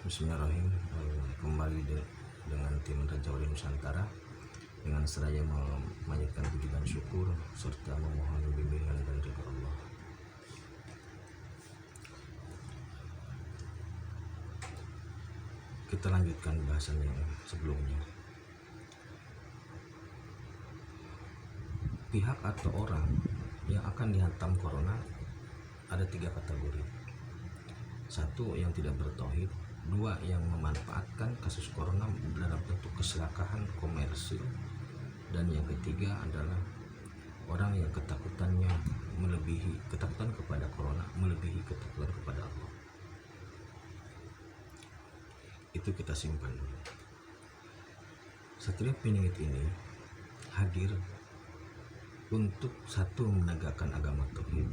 Bismillahirrahmanirrahim. Kembali dengan tim Raja Wali Nusantara dengan seraya memanjatkan puji dan syukur serta memohon bimbingan dan ridha Allah. Kita lanjutkan bahasan yang sebelumnya. Pihak atau orang yang akan dihantam corona ada 3 kategori. 1, yang tidak bertauhid. 2, yang memanfaatkan kasus corona dalam bentuk keserakahan komersil. Dan yang ketiga adalah orang yang ketakutan kepada corona melebihi ketakutan kepada Allah. Itu kita simpan dulu. Satria Piningit ini hadir untuk satu, menegakkan agama tauhid.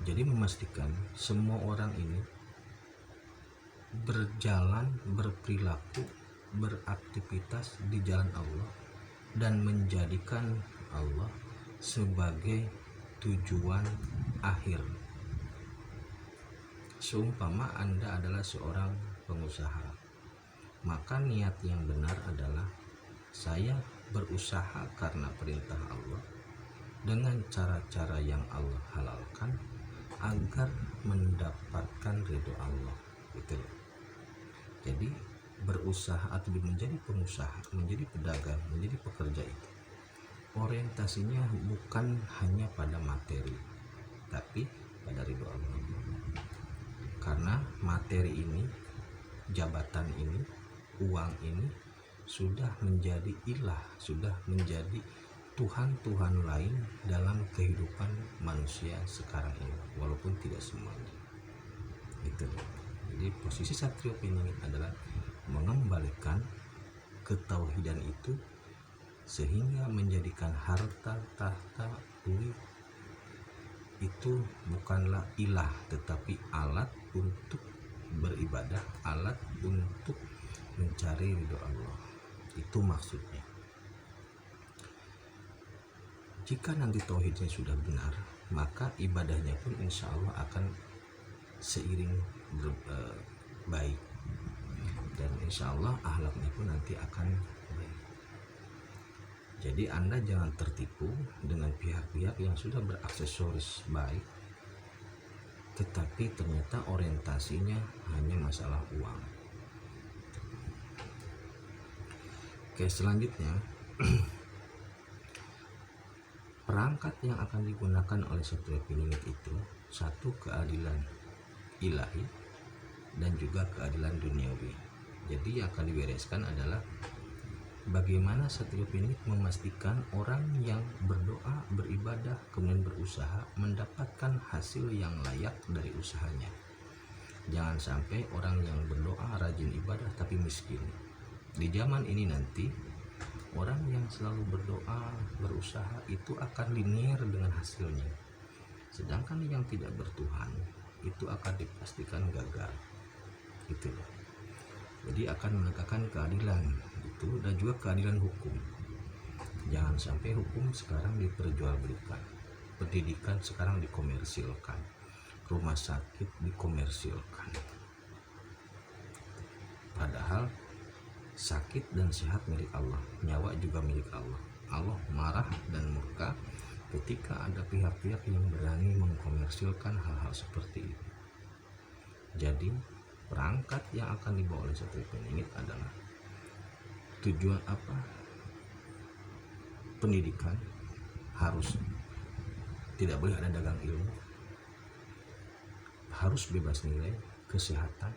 Jadi memastikan semua orang ini berjalan, berperilaku, beraktivitas di jalan Allah dan menjadikan Allah sebagai tujuan akhir. Seumpama Anda adalah seorang pengusaha, maka niat yang benar adalah saya berusaha karena perintah Allah dengan cara-cara yang Allah halalkan agar mendapatkan ridho Allah. Gitu. Jadi berusaha atau menjadi pengusaha, menjadi pedagang, menjadi pekerja itu orientasinya bukan hanya pada materi, tapi pada ridho Allah. Karena materi ini, jabatan ini, uang ini sudah menjadi ilah, sudah menjadi Tuhan-Tuhan lain dalam kehidupan manusia sekarang ini, walaupun tidak semuanya. Itu. Jadi posisi Satrio Piningit adalah mengembalikan ketauhidan itu sehingga menjadikan harta, tahta, duit itu bukanlah ilah, tetapi alat untuk beribadah, alat untuk mencari ridho Allah. Itu maksudnya. Jika nanti tauhidnya sudah benar, maka ibadahnya pun insya Allah akan seiring baik, dan insya Allah akhlaknya pun nanti akan baik. Jadi Anda jangan tertipu dengan pihak-pihak yang sudah beraksesoris baik, tetapi ternyata orientasinya hanya masalah uang. Oke, selanjutnya perangkat yang akan digunakan oleh Satrio Piningit itu, 1, keadilan ilahi dan juga keadilan duniawi. Jadi yang akan dibereskan adalah bagaimana Satrio Piningit memastikan orang yang berdoa, beribadah, kemudian berusaha mendapatkan hasil yang layak dari usahanya. Jangan sampai orang yang berdoa, rajin ibadah tapi miskin. Di zaman ini nanti orang yang selalu berdoa, berusaha itu akan linier dengan hasilnya. Sedangkan yang tidak bertuhan itu akan dipastikan gagal. Gitu. Jadi akan menegakkan keadilan itu dan juga keadilan hukum. Jangan sampai hukum sekarang diperjualbelikan, pendidikan sekarang dikomersilkan, rumah sakit dikomersilkan. Padahal sakit dan sehat milik Allah, nyawa juga milik Allah. Allah marah dan murka ketika ada pihak-pihak yang berani mengkomersilkan hal-hal seperti itu. Jadi perangkat yang akan dibawa oleh Satrio Piningit adalah tujuan apa? Pendidikan harus tidak boleh ada dagang ilmu, harus bebas nilai, kesehatan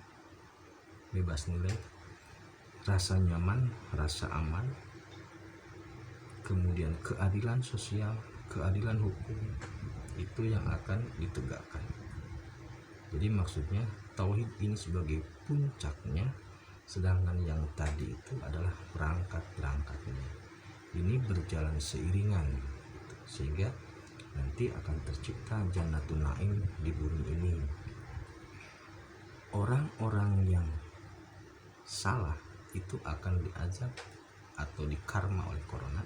bebas nilai, rasa nyaman, rasa aman, kemudian keadilan sosial, keadilan hukum, itu yang akan ditegakkan. Jadi maksudnya tauhid ini sebagai puncaknya, sedangkan yang tadi itu adalah perangkat-perangkatnya. Ini berjalan seiringan, sehingga nanti akan tercipta Jannatun Naim di bumi ini. Orang-orang yang salah itu akan diazab atau dikarma oleh corona,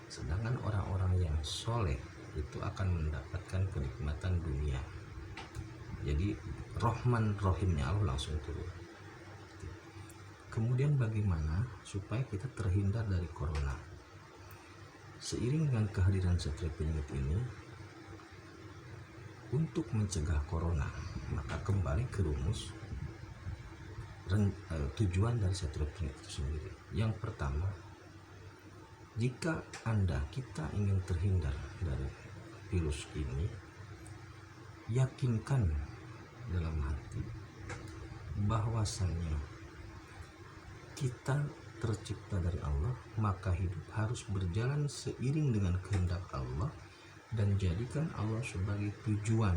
sedangkan orang-orang yang soleh itu akan mendapatkan kenikmatan dunia. Jadi Rahman Rahimnya Allah langsung turun. Kemudian bagaimana supaya kita terhindar dari corona? Seiring dengan kehadiran setiap penyakit ini, untuk mencegah corona, maka kembali ke rumus tujuan dari setiap penyakit itu sendiri. Yang pertama, jika kita ingin terhindar dari virus ini, yakinkan dalam hati bahwasannya kita tercipta dari Allah, maka hidup harus berjalan seiring dengan kehendak Allah dan jadikan Allah sebagai tujuan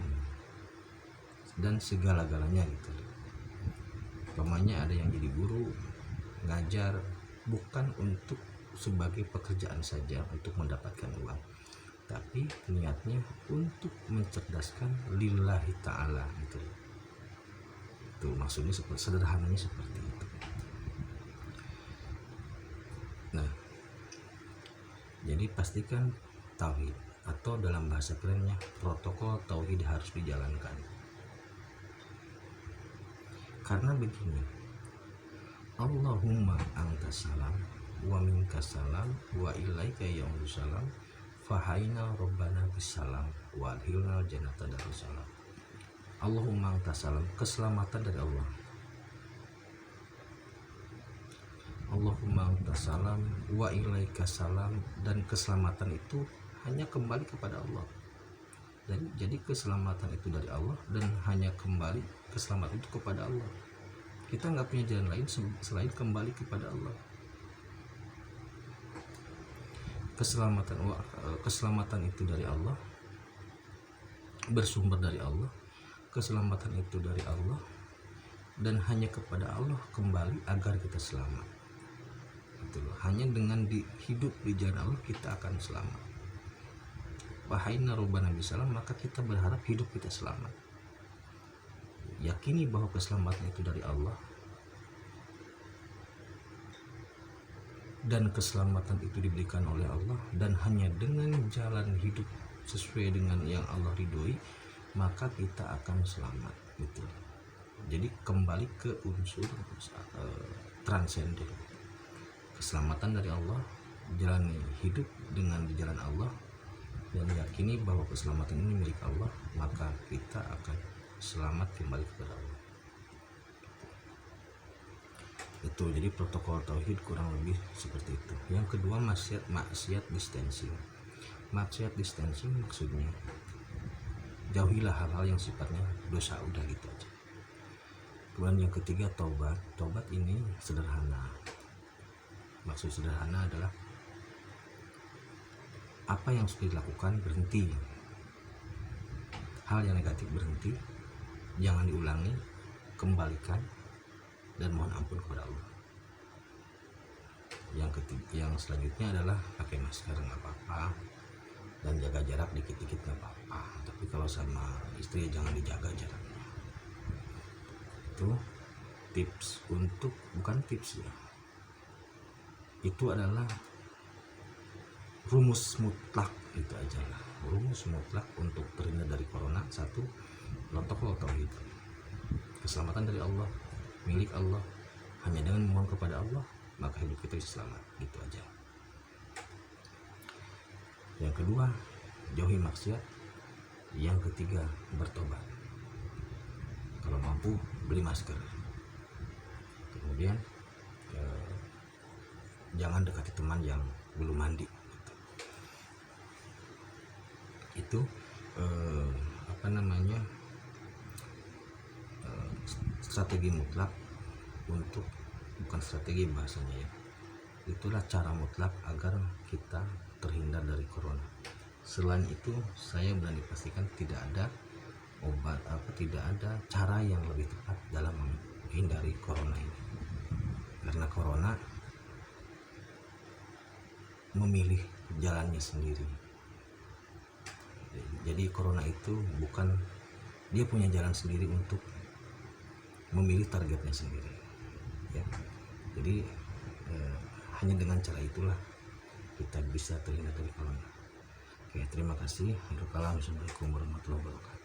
dan segala-galanya gitu. Umpamanya ada yang jadi guru, ngajar bukan untuk sebagai pekerjaan saja untuk mendapatkan uang, tapi niatnya untuk mencerdaskan lillahi ta'ala gitu. Itu maksudnya sederhananya seperti itu. Nah, jadi pastikan tauhid, atau dalam bahasa kerennya protokol tauhid harus dijalankan. Karena begini, Allahumma antas salam wa minkas salam wa ilaika yaumus salam fahaina rabbana bisalam wa adkhilnal jannata darussalam. Allahumma antas salam, keselamatan dari Allah. Allahumma antas salam wa ilaika salam, dan keselamatan itu hanya kembali kepada Allah. Jadi keselamatan itu dari Allah dan hanya kembali keselamatan itu kepada Allah. Kita nggak punya jalan lain selain kembali kepada Allah. Keselamatan itu dari Allah, bersumber dari Allah. Keselamatan itu dari Allah dan hanya kepada Allah kembali agar kita selamat. Itu loh. Hanya dengan hidup di jalan Allah kita akan selamat. Wahaina robbana bisalam, maka kita berharap hidup kita selamat. Yakini bahwa keselamatan itu dari Allah, dan keselamatan itu diberikan oleh Allah, dan hanya dengan jalan hidup sesuai dengan yang Allah ridhoi maka kita akan selamat gitu. Jadi kembali ke unsur transenden. Keselamatan dari Allah, jalani hidup dengan di jalan Allah, dan yakini bahwa keselamatan ini milik Allah, maka kita akan selamat kembali kepada Allah. Itu jadi protokol tauhid kurang lebih seperti itu. Yang kedua, maksiat distancing. Maksiat distancing maksudnya jauhilah hal-hal yang sifatnya dosa, udah gitu aja. Kemudian yang ketiga, taubat. Taubat ini sederhana. Maksud sederhana adalah apa yang sudah dilakukan berhenti, hal yang negatif berhenti, jangan diulangi, kembalikan dan mohon ampun kepada Allah. Yang selanjutnya adalah pakai masker nggak apa-apa dan jaga jarak dikit-dikit nggak apa-apa, tapi kalau sama istri jangan dijaga jaraknya. Itu tips untuk, bukan tips ya, itu adalah rumus mutlak, itu aja lah, rumus mutlak untuk terhindar dari corona. Satu, protokol tauhid, keselamatan dari Allah, milik Allah, hanya dengan memohon kepada Allah maka hidup kita bisa selamat, gitu aja. Yang kedua, jauhi maksiat. Yang ketiga, bertobat. Kalau mampu beli masker. Kemudian jangan dekati teman yang belum mandi. Itu strategi mutlak untuk, bukan strategi bahasanya ya, itulah cara mutlak agar kita terhindar dari corona. Selain itu, saya berani pastikan tidak ada obat tidak ada cara yang lebih tepat dalam menghindari corona ini, karena corona memilih jalannya sendiri. Jadi corona itu bukan, dia punya jalan sendiri untuk memilih targetnya sendiri ya. Jadi hanya dengan cara itulah kita bisa terhindar dari corona. Oke, terima kasih. Assalamualaikum warahmatullahi wabarakatuh.